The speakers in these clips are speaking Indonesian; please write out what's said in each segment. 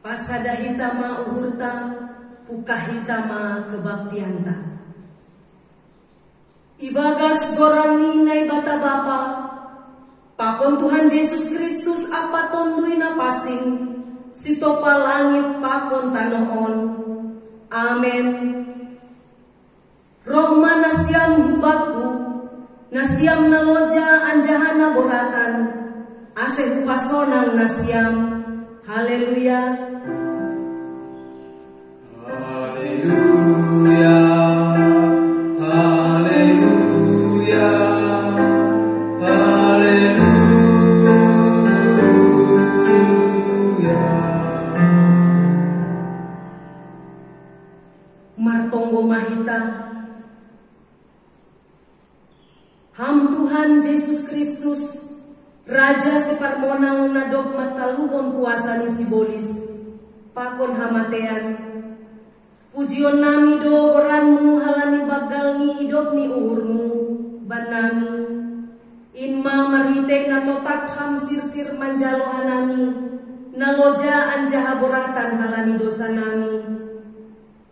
pasada hitama uhurta, puka hitama kebaktianta. Ibagas gorani nai bata bapa, pakon Tuhan Yesus Kristus apa tondui na pasing, sitopa langit pakon tanoon. Amen. Rohma nasiam hubaku, nasiam naloja anjahana boratan, ase hupasonang nasiam. Haleluya. Haleluya. Haleluya. Haleluya. Martonggo mahita. Ham Tuhan Yesus Kristus, Raja separmonang nadok mataluhon kuasa ni sibolis, pakon hamatean. Pujion nami do boranmu halani bagal ni idop ni uhurmu, ban nami. Inma marhite na totap ham sirsir manjalo hanami, naloja anjaha boratan halani dosa nami.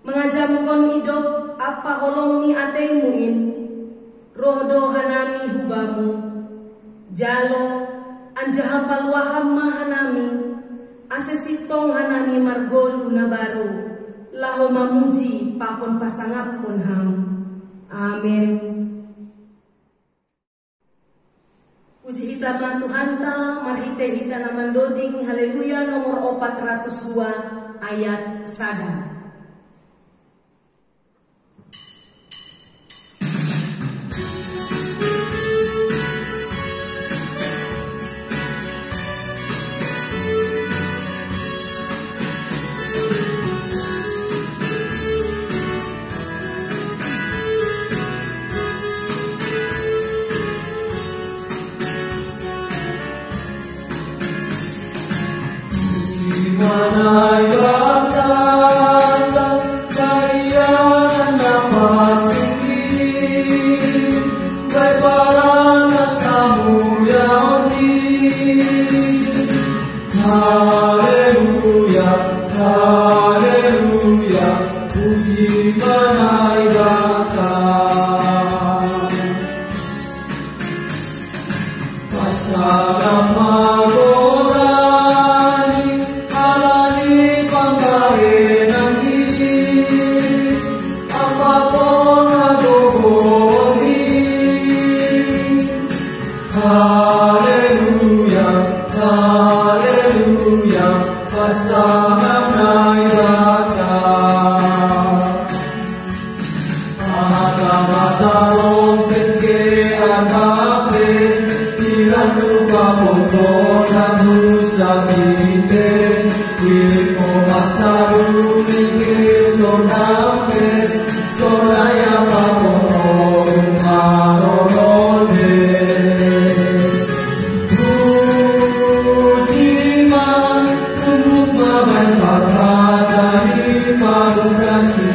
Mengajamkon idop apa holong ni ateimuin, roh do hanami hubamu. Jalo anjaha paluaham mahanami, asesitong hanami margolu na baru, laho mamuji pakon pasangapon ham. Amen. Puji hitama Tuhanta, marhite hita naman doding, haleluya nomor 402 ayat sada. Manai batata kaya napasiki, bai barana samulyani. Haleluya, haleluya, puji manai batata. Pasada magorani halani pangkarenangi, apapun adogoni. Haleluya, haleluya, pasada nairata. Mata-mata rompet ke agape, tirandu kapono namu sabite, iko masaru nike sonampe, sonaya kapono umarolone. Pujiman untuk maban dari parukasi.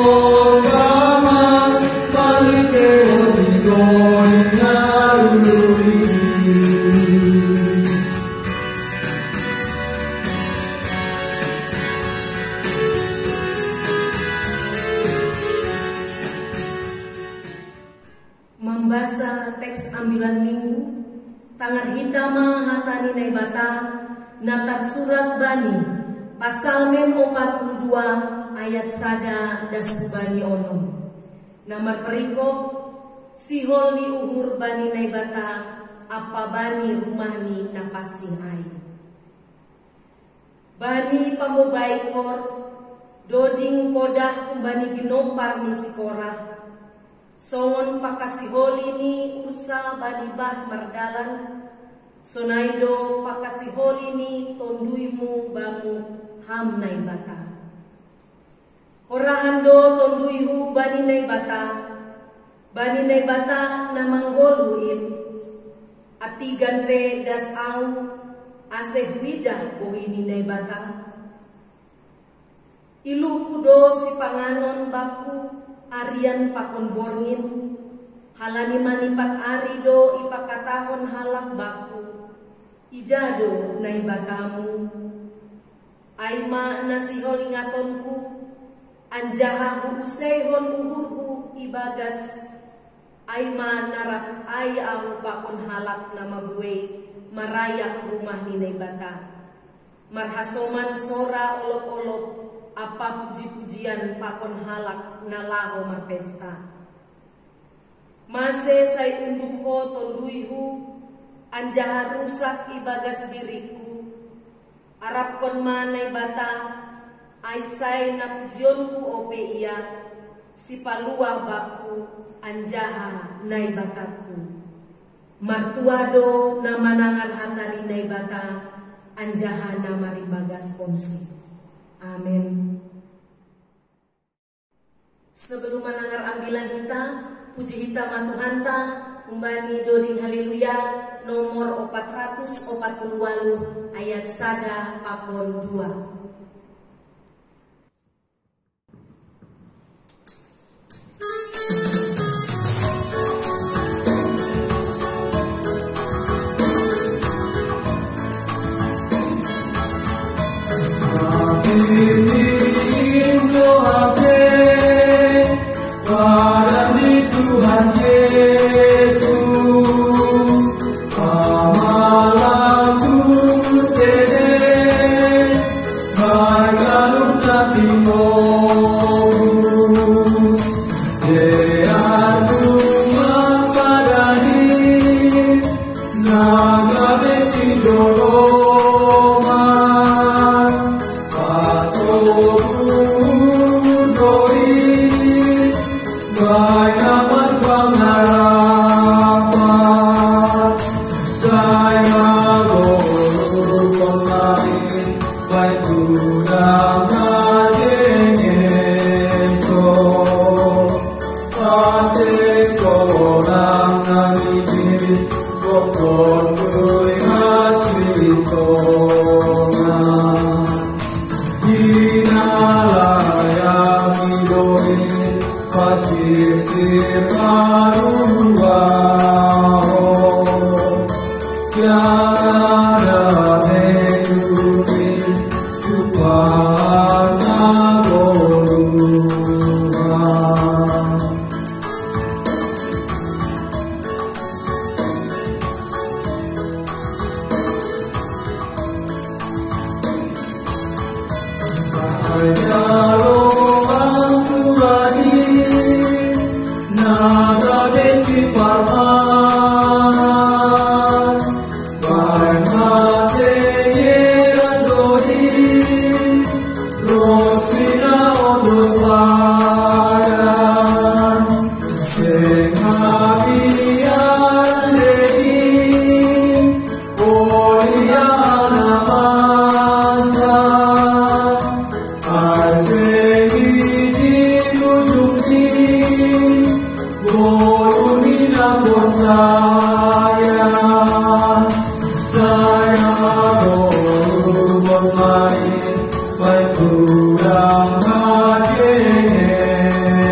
Sogama palite odidoi narului. Membaca teks ambilan minggu, tangan hitama hatani naibata, natar surat Bani, pasal men 42 ayat sada das Bani ono. Namar perikop, sihol ni uhur Bani naibata, apa Bani rumahni napasing ai. Bani pamobaikor, doding podah kumbani ginopar ni sikorah. Songon pakasiholi ni usa balibah mardalan, sonaido pakasiholi ni tonduimu bamu ham naibata. Orahando tonduihu bani naibata namanggoluin, atigan pe das au aseh widah bohini naibata. Ilu kudo si panganon baku arian pakon borngin, halani manipat ari do ipakatahon halak baku. ijado na ibatamu, aima nasihol ingatonku, anjaha huusayhon uhurhu ibagas, aima narak ay ang pakon halak na magwe, marayak rumah ni naibata. Marhasoman sora olop-olop, apa puji-pujian pakon halak na laho marpesta. Mase say unduk ho tonduyhu, anjaha rusak ibagas diriku, arap kon manay bata, ay say na pujionku ope iya, si paluah baku, anjaha nay bataku. Martuado na manangal hatari nay bata, anjaha na marimbagas ponsi. Amin. Sebelum menangar ambilan hita, puji hita matuhanta, umbani doding haleluya, nomor 448 ayat sada pakon 2. Tuhan Yesus, amalah sutene, bagaluk natimos, deanu mapadani, naga besidoloma, patobudoi, baik amat pengharapan, saya guru pemain, baik undangan esok, pasir seorang nanti, pokok hasil tongan, dinalayang hidup, pasir sirmaruah, jangan menjadi cupang agoluan. Shalom Tuhan, naga desi parman, barmate yerandoi, rosina ondos padan, senghabian dei, olia anamasa, saya baru bermain, baik kurang hati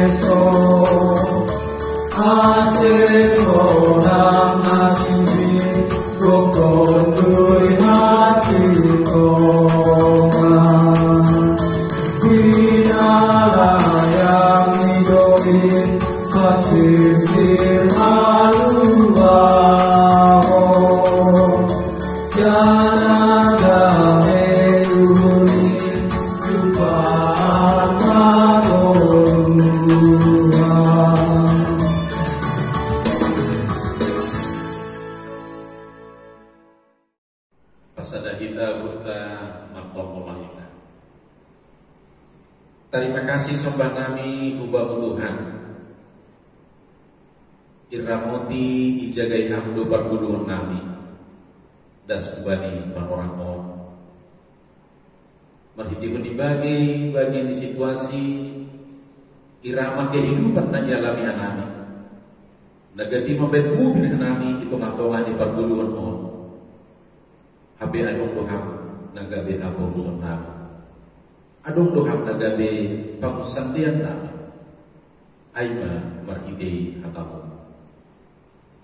esok, aceh seorang nanti, rokon dui hasil tongan, dinalayang hidup, hasil sirmaluah, jangan menjadi cupang agoluan. Pasada kita burta martompomah kita. Terima kasih sobat nami ubahu Tuhan. Iramoti ijagai hamdu perguduan nami. Das kubani orang om. Merhiti bagi bagian di situasi irama kehidupan na jalami anami. Nagati mabetmu bin anami itu ngatongan di perguduan om. Habe adong Tuhan nagabe abong son nami. Adong Tuhan nagabe pamusandian nami. Aima marhiti hatamu.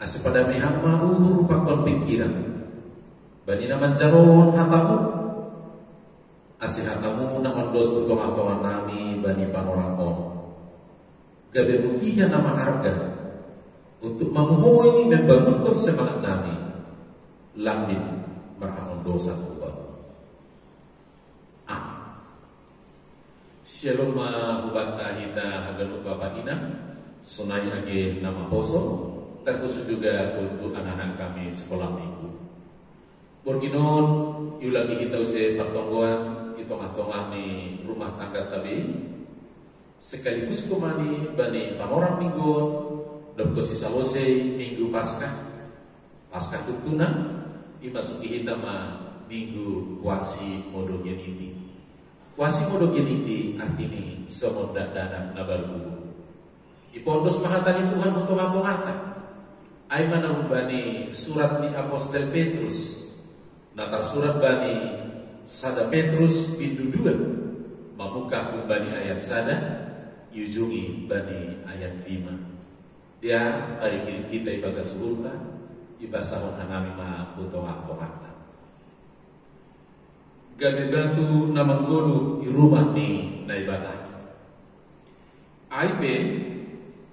Asepada mihama uhur pakon pikiran bani naman jaron hatamu, asih hatamu na ondos utong-atongan nami bani panoramon. Gabe buktinya nama harga untuk memohoi membangunkan semangat nami lamin marahamon dosa kubah. Shalom hubata hita hagalu bapak ina sunai age nama poso terkhusus juga untuk anak-anak kami sekolah minggu. Borginon yulagi kita usai pertonggoan itong-atongah ni rumah tangga tabi sekaligus kumani bani panorang mingguan dan sisa lose minggu pasca tutuna imasuki hitama minggu kuasi modogeniti. Kuasi modogeniti artinya semodak danak nabar tubuh. Ipondos mahatani Tuhan untuk aku harta. Ai manang bani surat ni Apostel Petrus. Natar surat bani sada Petrus pintu 2. Mamuka bani ayat sada. Yujungi bani ayat 5. Dia hari kini kita ibaga suhurta ibasahon hanami ma utong-atongata. Gabe batu namang golu i rumah ni na ibadah. Aibe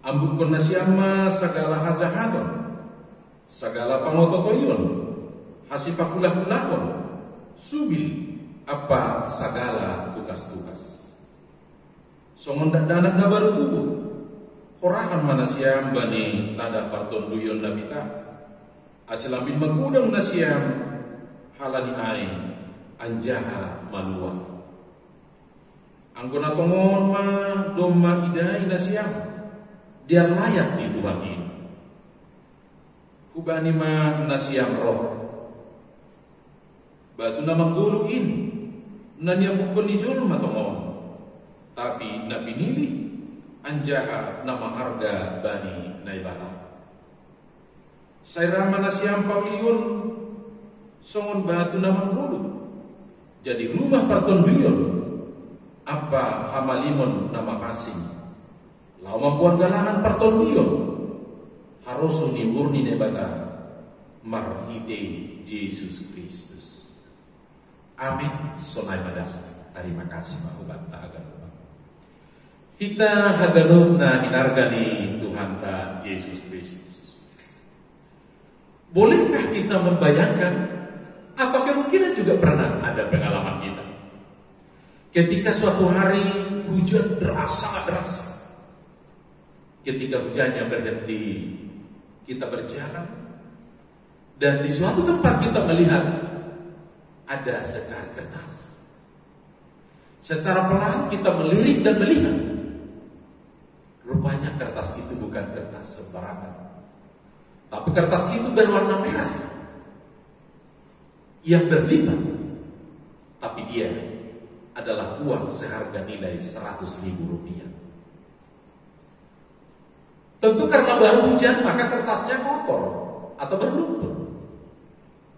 ambuk penasiama segala hajahadon, segala pangototoyon, hasipakulah-kulahon, subil apa segala tugas-tugas. Songondak danak na baru tubuh korahan manasiam bani tada parton duyon nabita asilambin magudang nasiam halani ain anjaha malua anggona tongon ma domma idai nasiam dia layak di Tuhan ini hubani ma nasiam roh batu namang gulu ini naniam bukon ni julma tongon tapi nabi nili anjaha nama harga bani naibata. Saya ramana siam pauliun songon batu nama bulu. Jadi rumah pertonduyon apa hamalimon nama kasing. Lau mampuan galangan pertonduyon harus uniurni naibata marhite Yesus Kristus. Amin. Sonai madas. Terima kasih mahubat ta'agan. Kita haganub na hinargani Tuhan ta Yesus Kristus. Bolehkah kita membayangkan atau kemungkinan juga pernah ada pengalaman kita ketika suatu hari hujan deras, sangat deras. Ketika hujannya berhenti, kita berjalan dan di suatu tempat kita melihat ada secar kertas. Secara pelan kita melirik dan melihat. Rupanya kertas itu bukan kertas sembarangan, tapi kertas itu berwarna merah yang berlipat, tapi dia adalah uang seharga nilai 100.000 rupiah. Tentu karena baru hujan maka kertasnya kotor atau berlumpur.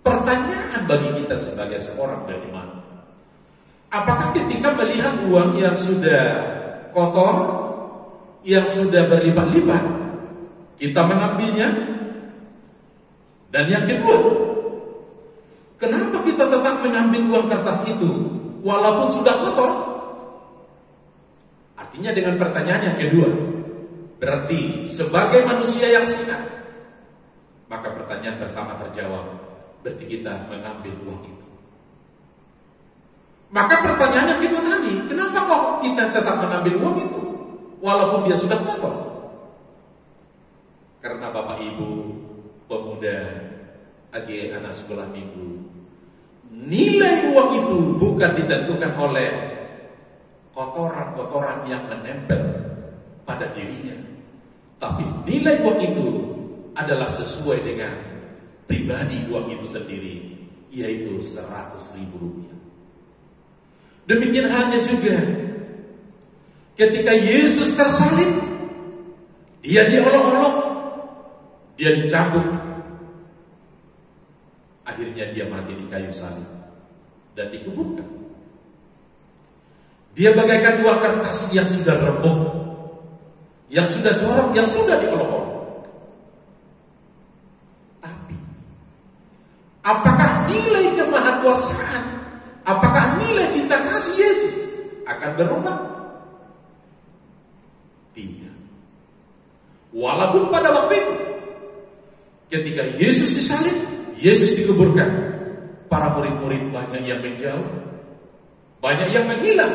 Pertanyaan bagi kita sebagai seorang beriman, apakah ketika melihat uang yang sudah kotor, yang sudah berlipat-lipat, kita mengambilnya? Dan yang kedua, kenapa kita tetap mengambil uang kertas itu walaupun sudah kotor? Artinya dengan pertanyaan yang kedua, berarti sebagai manusia yang sehat, maka pertanyaan pertama terjawab, berarti kita mengambil uang itu. Maka pertanyaan yang kedua tadi, kenapa kok kita tetap mengambil uang itu walaupun dia sudah kotor? Karena Bapak Ibu pemuda age anak sekolah minggu, nilai uang itu bukan ditentukan oleh kotoran-kotoran yang menempel pada dirinya, tapi nilai uang itu adalah sesuai dengan pribadi uang itu sendiri, yaitu 100.000 rupiah. Demikian halnya juga ketika Yesus tersalib, dia diolok-olok, dia dicambuk, akhirnya dia mati di kayu salib dan dikuburkan. Dia bagaikan dua kertas yang sudah remuk, yang sudah jorok, yang sudah diolok-olok. Tapi apakah nilai saat, apakah nilai cinta kasih Yesus akan berubah? Tidak. Walaupun pada waktu itu, ketika Yesus disalib, Yesus dikuburkan, para murid-murid banyak yang menjauh, banyak yang menghilang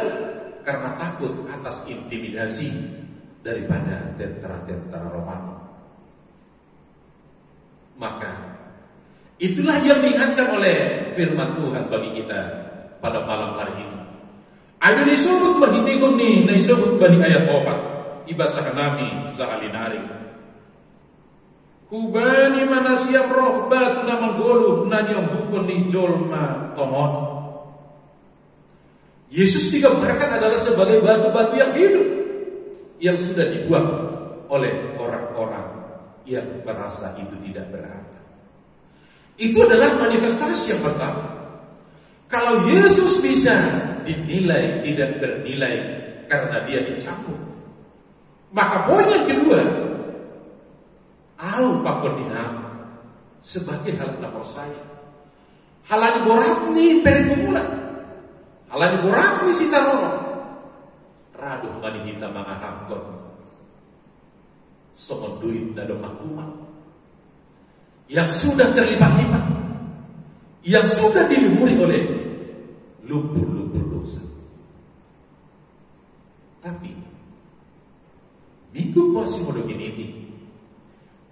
karena takut atas intimidasi daripada tentara-tentara Romawi. Maka itulah yang diingatkan oleh firman Tuhan bagi kita pada malam hari ini. Ada disebut berhitikun ni, disebut bani ayat obat, ibasa nami sahalinari. Hubani mana siap roh batu nama golu nanyong bukon ni jolma tomon. Yesus digambarkan adalah sebagai batu-batu yang hidup, yang sudah dibuang oleh orang-orang yang merasa itu tidak berharga. Itu adalah manifestasi yang pertama. Kalau Yesus bisa dinilai tidak bernilai karena dia dicampur, maka poin yang kedua, au pakoniha sebagai hal nomor saya. Halani boratni pergumulan, halani boratni sitarono, raduh manihita mangahangkon, somon duit nado makuman, yang sudah terlibat-libat, yang sudah dilumuri oleh lumpur-lumpur dosa. Tapi minggu puasa modok ini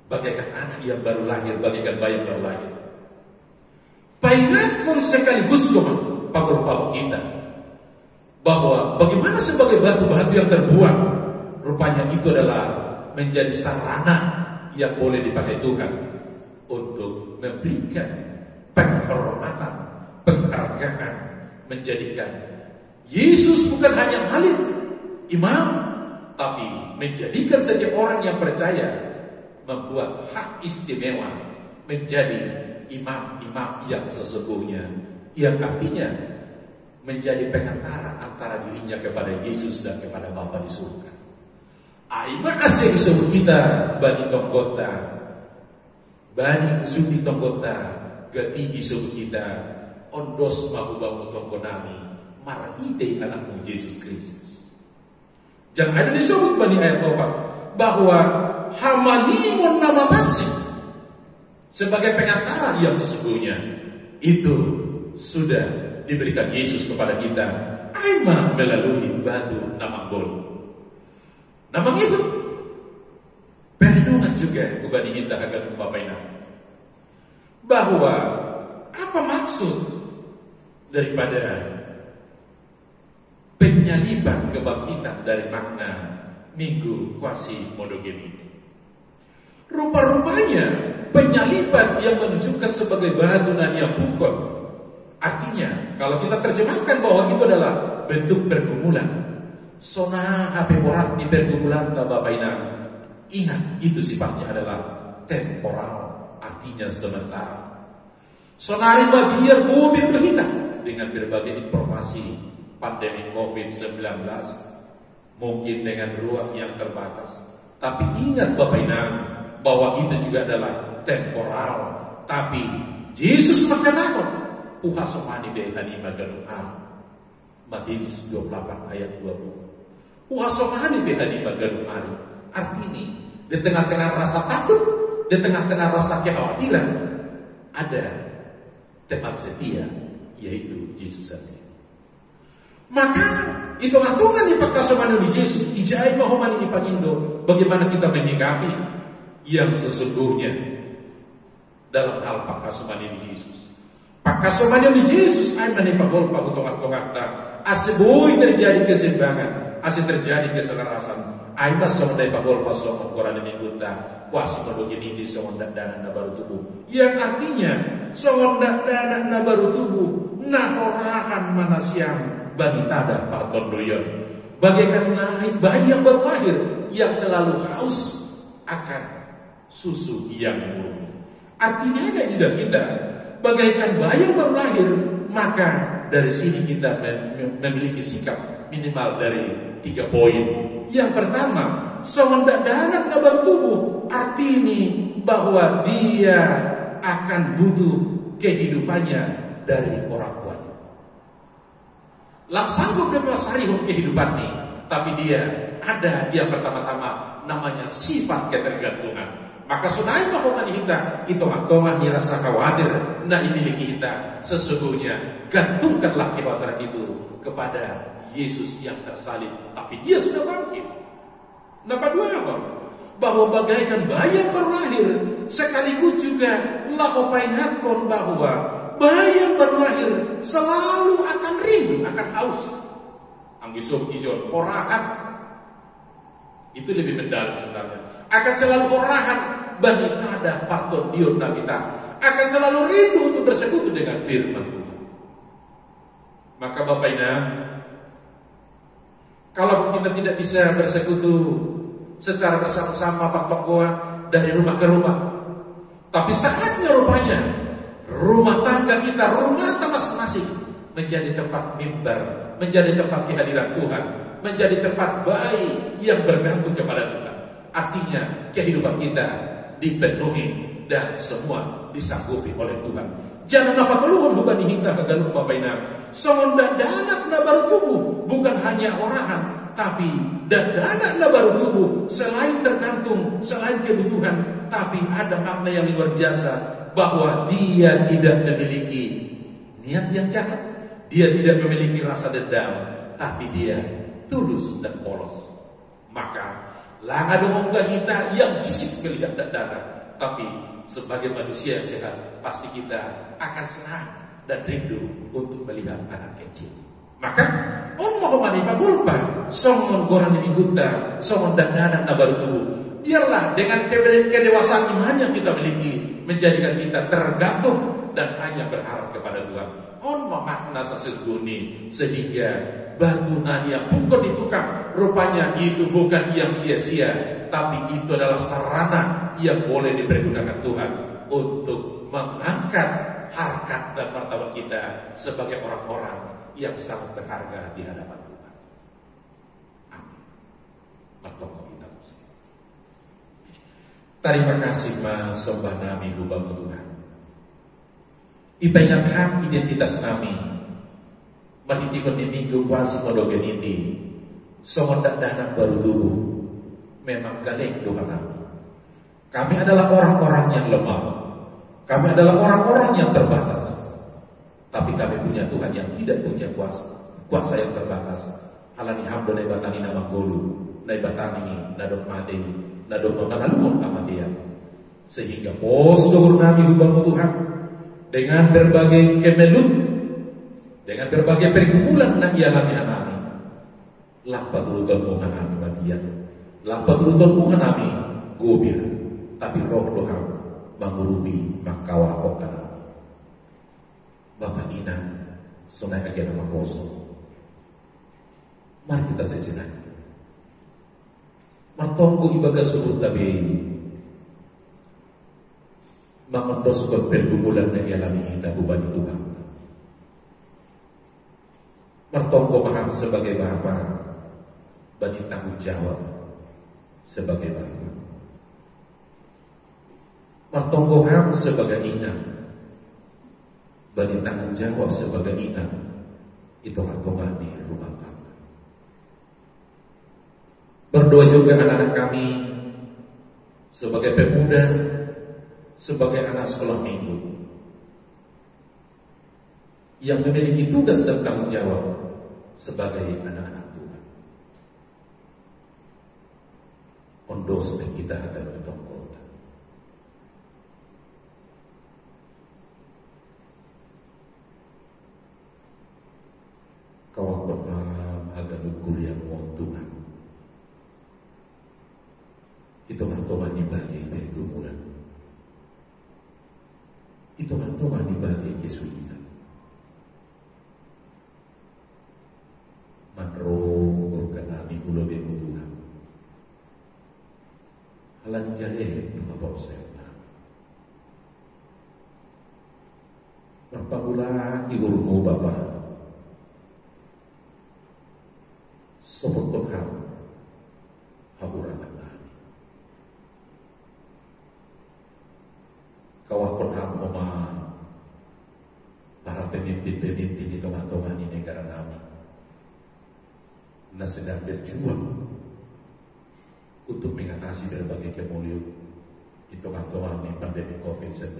bagaikan anak yang baru lahir, bagaikan bayi yang baru lahir. Paingatkan sekaligus pagol-pagol kita bahwa bagaimana sebagai batu-batu yang terbuang, rupanya itu adalah menjadi sarana yang boleh dipakai Tuhan untuk memberikan penghormatan, penghargaan, menjadikan Yesus bukan hanya alim, imam, tapi menjadikan setiap orang yang percaya, membuat hak istimewa menjadi imam-imam yang sesungguhnya, yang artinya menjadi pengantara antara dirinya kepada Yesus dan kepada Bapa di surga. Aima kasih disebut kita bani tonggota, bani usuti tonggota, gati disebut kita ondos mahu tongkonami marahide anakmu Yesus Kristus. Jangan ada disebut bani ayat tobat bahwa hamalimun nama masih sebagai pengantara yang sesungguhnya itu sudah diberikan Yesus kepada kita. Aima melalui batu nama gol. Nama itu perlindungan juga bukan kita akan Bapak bahwa apa maksud daripada penyaliban kebangkitan dari makna minggu kuasi modogen ini. Rupa-rupanya penyaliban yang menunjukkan sebagai batu dan yang pukul. Artinya kalau kita terjemahkan bahwa itu adalah bentuk pergumulan, sona ape borat di pergumulan Bapak ingat itu sifatnya adalah temporal, artinya sementara. Sonari biar mobil kita dengan berbagai informasi pandemi COVID-19, mungkin dengan ruang yang terbatas. Tapi ingat Bapak bahwa itu juga adalah temporal. Tapi Yesus berkata, Uhasomani behani maganung Matius 28 ayat 20. Uhasomani behani maganung artinya di tengah-tengah rasa takut, di tengah-tengah rasa kekhawatiran, ada teman setia, yaitu Yesus sendiri. Maka hitung-hitungan di pagkasamanan di Yesus, ijai mahoman ini pangindo, bagaimana kita menyikapi yang sesungguhnya dalam hal pagkasamanan di Yesus. Pagkasamanan di Yesus ay manipagol pagutong-atong-akta, aseboy terjadi keseimbangan, asih terjadi keselarasan. Ay masong day pagol pasong koran ini kunta, kuasi modogin ini songondak dana na baru tubuh. Yang artinya songondak dana na baru tubuh, na orahan mana siang bagi tada parton doyon. Bagaikan naik bayi yang baru lahir yang selalu haus akan susu yang murni. Artinya tidak kita bagaikan bayi yang baru lahir, maka dari sini kita memiliki sikap minimal dari 3 poin. Yang pertama, songondak danak na baru tubuh, artinya bahwa dia akan butuh kehidupannya dari orang tua. lang sanggup menguasai kehidupan ini. Tapi dia ada yang pertama-tama namanya sifat ketergantungan. Maka sunai mahuman kita itu atongan dirasa khawatir nah dimiliki kita. Sesungguhnya gantungkanlah kekhawatiran itu kepada Yesus yang tersalib, tapi dia sudah bangkit. Nah, kedua apa? Bahwa bagaikan bayi yang baru lahir, sekaligus juga lakopaingatkan bahwa bayi yang baru lahir selalu akan rindu, akan haus. Anggisum ijon korahan itu lebih mendalam sebenarnya. Akan selalu korahan bagi tada parton dion kita. Akan selalu rindu untuk bersekutu dengan firman Tuhan. Maka Bapak Ina, kalau kita tidak bisa bersekutu secara bersama-sama pertokohan dari rumah ke rumah, tapi saatnya rupanya rumah tangga kita, rumah tangga masing-masing menjadi tempat mimbar, menjadi tempat kehadiran Tuhan, menjadi tempat baik yang bergantung kepada Tuhan. Artinya kehidupan kita dipenuhi dan semua disanggupi oleh Tuhan. Jangan apa keluhan bukan dihinta kegaluk Bapak Ina. Songonda danak na baru tubuh bukan hanya orahan, tapi danak na baru tubuh selain tergantung, selain kebutuhan, tapi ada makna yang luar biasa bahwa dia tidak memiliki niat yang jahat, dia tidak memiliki rasa dendam, tapi dia tulus dan polos. Maka lah ada moga kita yang jisik melihat danak, tapi sebagai manusia yang sehat pasti kita akan senang dan rindu untuk melihat anak kecil. Maka on mau mani pagulpa songon goran mingguta songon dan anak baru tubuh. Biarlah dengan kedewasaan iman yang kita miliki menjadikan kita tergantung dan hanya berharap kepada Tuhan. On memakna sesungguhnya sehingga batu yang bukan ditukar rupanya itu bukan yang sia-sia, tapi itu adalah sarana yang boleh dipergunakan Tuhan untuk mengangkat harkat dan martabat kita sebagai orang-orang yang sangat berharga di hadapan Tuhan. Amin. Bertolong kita. Terima kasih Mas Sombah Nami Lubang Tuhan. Ibaingat hak identitas kami. Marhitikon di minggu kuasi modogen ini. Songondak danak baru tubuh. Memang galeng doa kami. Kami adalah orang-orang yang lemah. Kami adalah orang-orang yang terbatas. Tapi kami punya Tuhan yang tidak punya kuasa yang terbatas. Halani hamdo nai batani nama golu, nai batani nadok made, nadok mengalumun nama dia. Sehingga pos dohur nami hubungan Tuhan dengan berbagai kemelut, dengan berbagai pergumulan yang ia alami anami. Lampat urutan bunga nami bagian, lampat urutan bunga nami gobir, tapi roh doham mengurubi makawa okana. Bapak Ina, sunai agen nama poso. Mari kita sejenak. Martonggo ibaga surut tabi. Mengondoskan pergumulan yang dialami kita hubungan Tuhan. Martonggo maham sebagai bapa, bani tanggung jawab sebagai bapa. Martonggo ham sebagai ina, bani tanggung jawab sebagai ina. Itu martongan di rumah tangga. Berdoa juga anak-anak kami sebagai pemuda, sebagai anak sekolah minggu yang memiliki tugas dan tanggung jawab sebagai anak-anak Tuhan. Ondos dan kita akan bertemu kota. Kawang pernah agak nukur yang mau Tuhan. Itu mantoman dibagi dari gumulan. Itu mantoman dibagi kesulitan. Manro kanami ulo bemu Tuhan. Halan jale numa bosel. Marpagula igurmo Bapa. Sobot Tuhan haburan nami. Kawah Tuhan para pemimpin-pemimpin di tengah-tengah di negara kami. na sedang berjuang untuk mengatasi berbagai kemuliaan itu kantongan di pandemi COVID-19.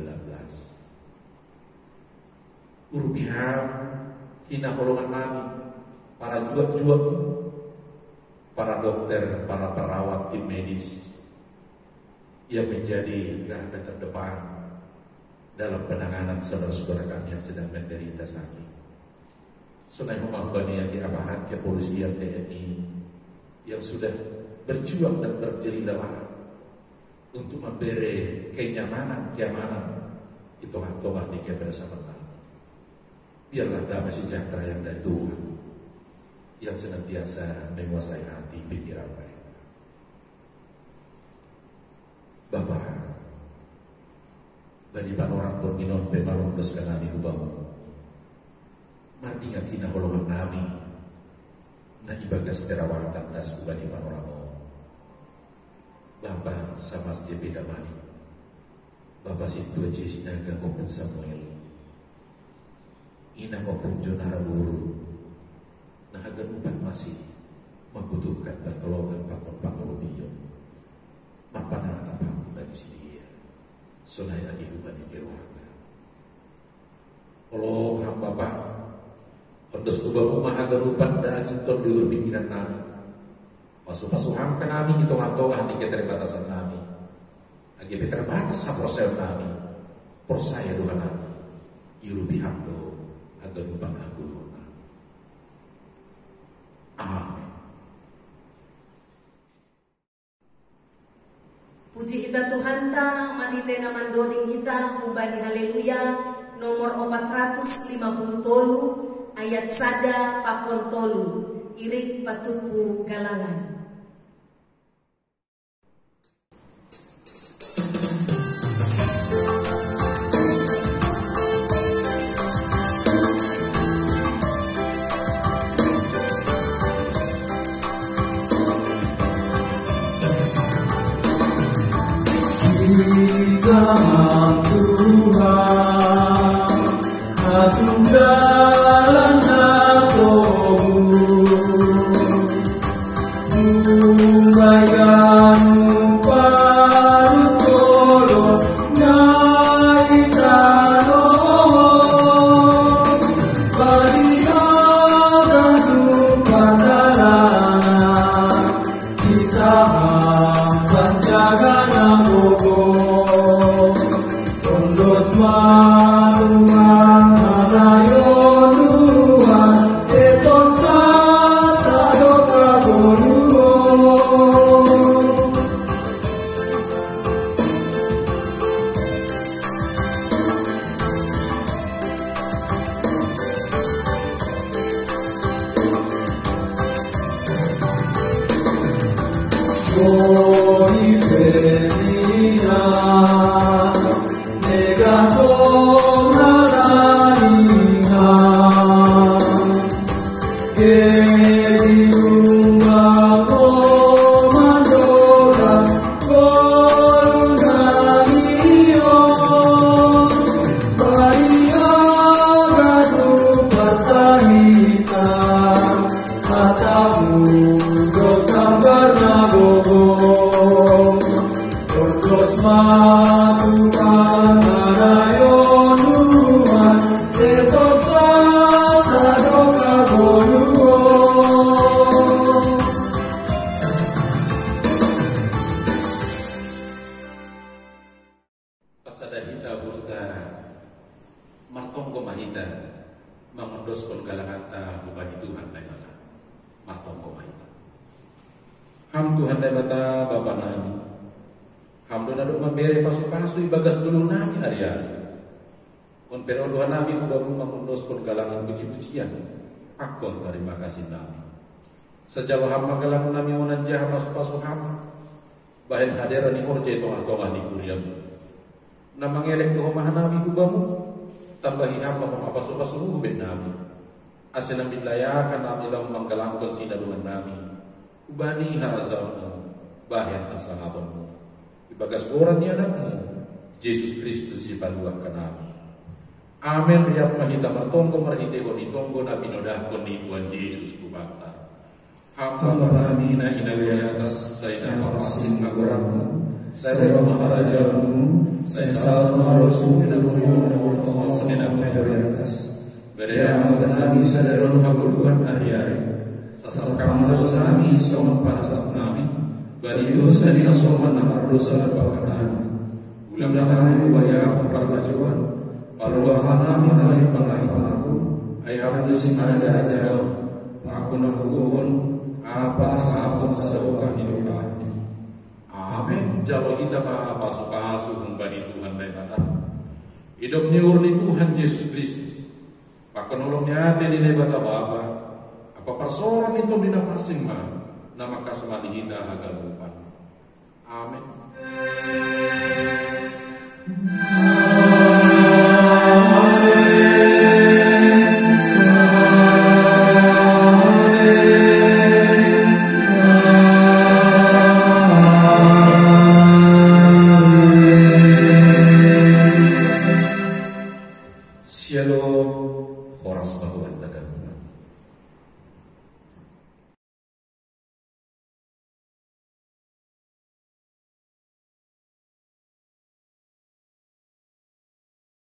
Uru pihak hina golongan nami, para juak-juak, para dokter, para perawat tim medis yang menjadi garda terdepan dalam penanganan saudara-saudara kami yang sedang menderita sakit. Sunai Humambani yang di aparat kepolisian TNI yang sudah berjuang dan berjerilah untuk memberi kenyamanan itu kantongan di kebersamaan kami. Biarlah damai sejahtera yang dari Tuhan yang senantiasa menguasai hati pikiran mereka. Bapak, banipan orang berginon pemarun beskan nami hubamu. Mardingat hina holongan nami na ibagas perawatan das banipan orang mo. Bapak sama JP Damani, Bapak si tua Sinaga maupun Samuel, ina maupun Jonara Buru, nah agar upat masih membutuhkan pertolongan pakon rupiah, mapana atapam bagi dia, sonai lagi ubani keluarga. Kalau hamba Bapak, pendes ubamu mah agar upat daging ton diur pikiran nami. Masuk-masuk ke nami itu ngatongah di keterbatasan nami. Lagi terbatas sa proses nami. Persaya Tuhan nami. Irubi hamdo agar ubang aku nami. Amin. Puji ita Tuhan ta, manite naman doding ita, humbani haleluya, nomor 450 tolu, ayat sada pakon tolu, irik patupu galangan. Tuhan, Tuhan, jalan aku, bayang paru tolong naikkan baliakan pandangan kita panjaga nabogo ondos maruang anayonuan eton sadoka gonuo. Hoy venía, negando la niña, que diumba comandora con una Dios, María gadu pasahita, matamu gambar nabogo, otros matukan arayonuan, setosa sadoka gonuo. Pasada hita burta martonggo mahita mengendoskon galangata bubani Tuhan daimata martonggo mahita. Ham Tuhan daimata Bapa nami. Ham do nadok memberi pasu-pasu ibagas dulu nami hari-hari. Kon pero Tuhan nami ubamu mengendoskon galangan puji-pujian. Akon terima kasih nami. Sejauh hamba galang nami menanjah pasu-pasu hamba. Bahan hadirani orje tongah-tongah di kuriamu. Na mangelek do maha nami ubamu tambahi hamba homa pasu-pasu ben nami. Asena billayakan nami lahu manggalangkon sinadungan nami. Ubani harazamu bahan asalabanmu. Ibagas orang ni anakmu Yesus Kristus si paluak ka nami. Amen. Riap mahita martonggo marhite ko ni tonggo na binodahkon ni Tuhan Yesus ku bangta. Hamba kami na inagay atas sa inapakasing naguramu, sa maharajamu, sa isang maharosu inaguyon na urtong sa inapagay atas. Berdaya kami sa daron paguluhan hari-hari, sa pagkamalos namin sa magpanasap namin, barido sa niasoman ng ardosa at pagkataan. Ulang na kami ubaya ang pagparajuan, paluwahan namin na may pangako, ay harus si Managarajaw, ako na buguhon, apa sa akong sa ukang inupahan. Amen. Jalo kita pasu-pasu kung bani Tuhan may bata. Hidup niur ni Tuhan Yesus Kristus. Pakanolong niya atin ni bata baba. Apa persoalan itu dinapasing man na makasamanihita hagalupan. Amen.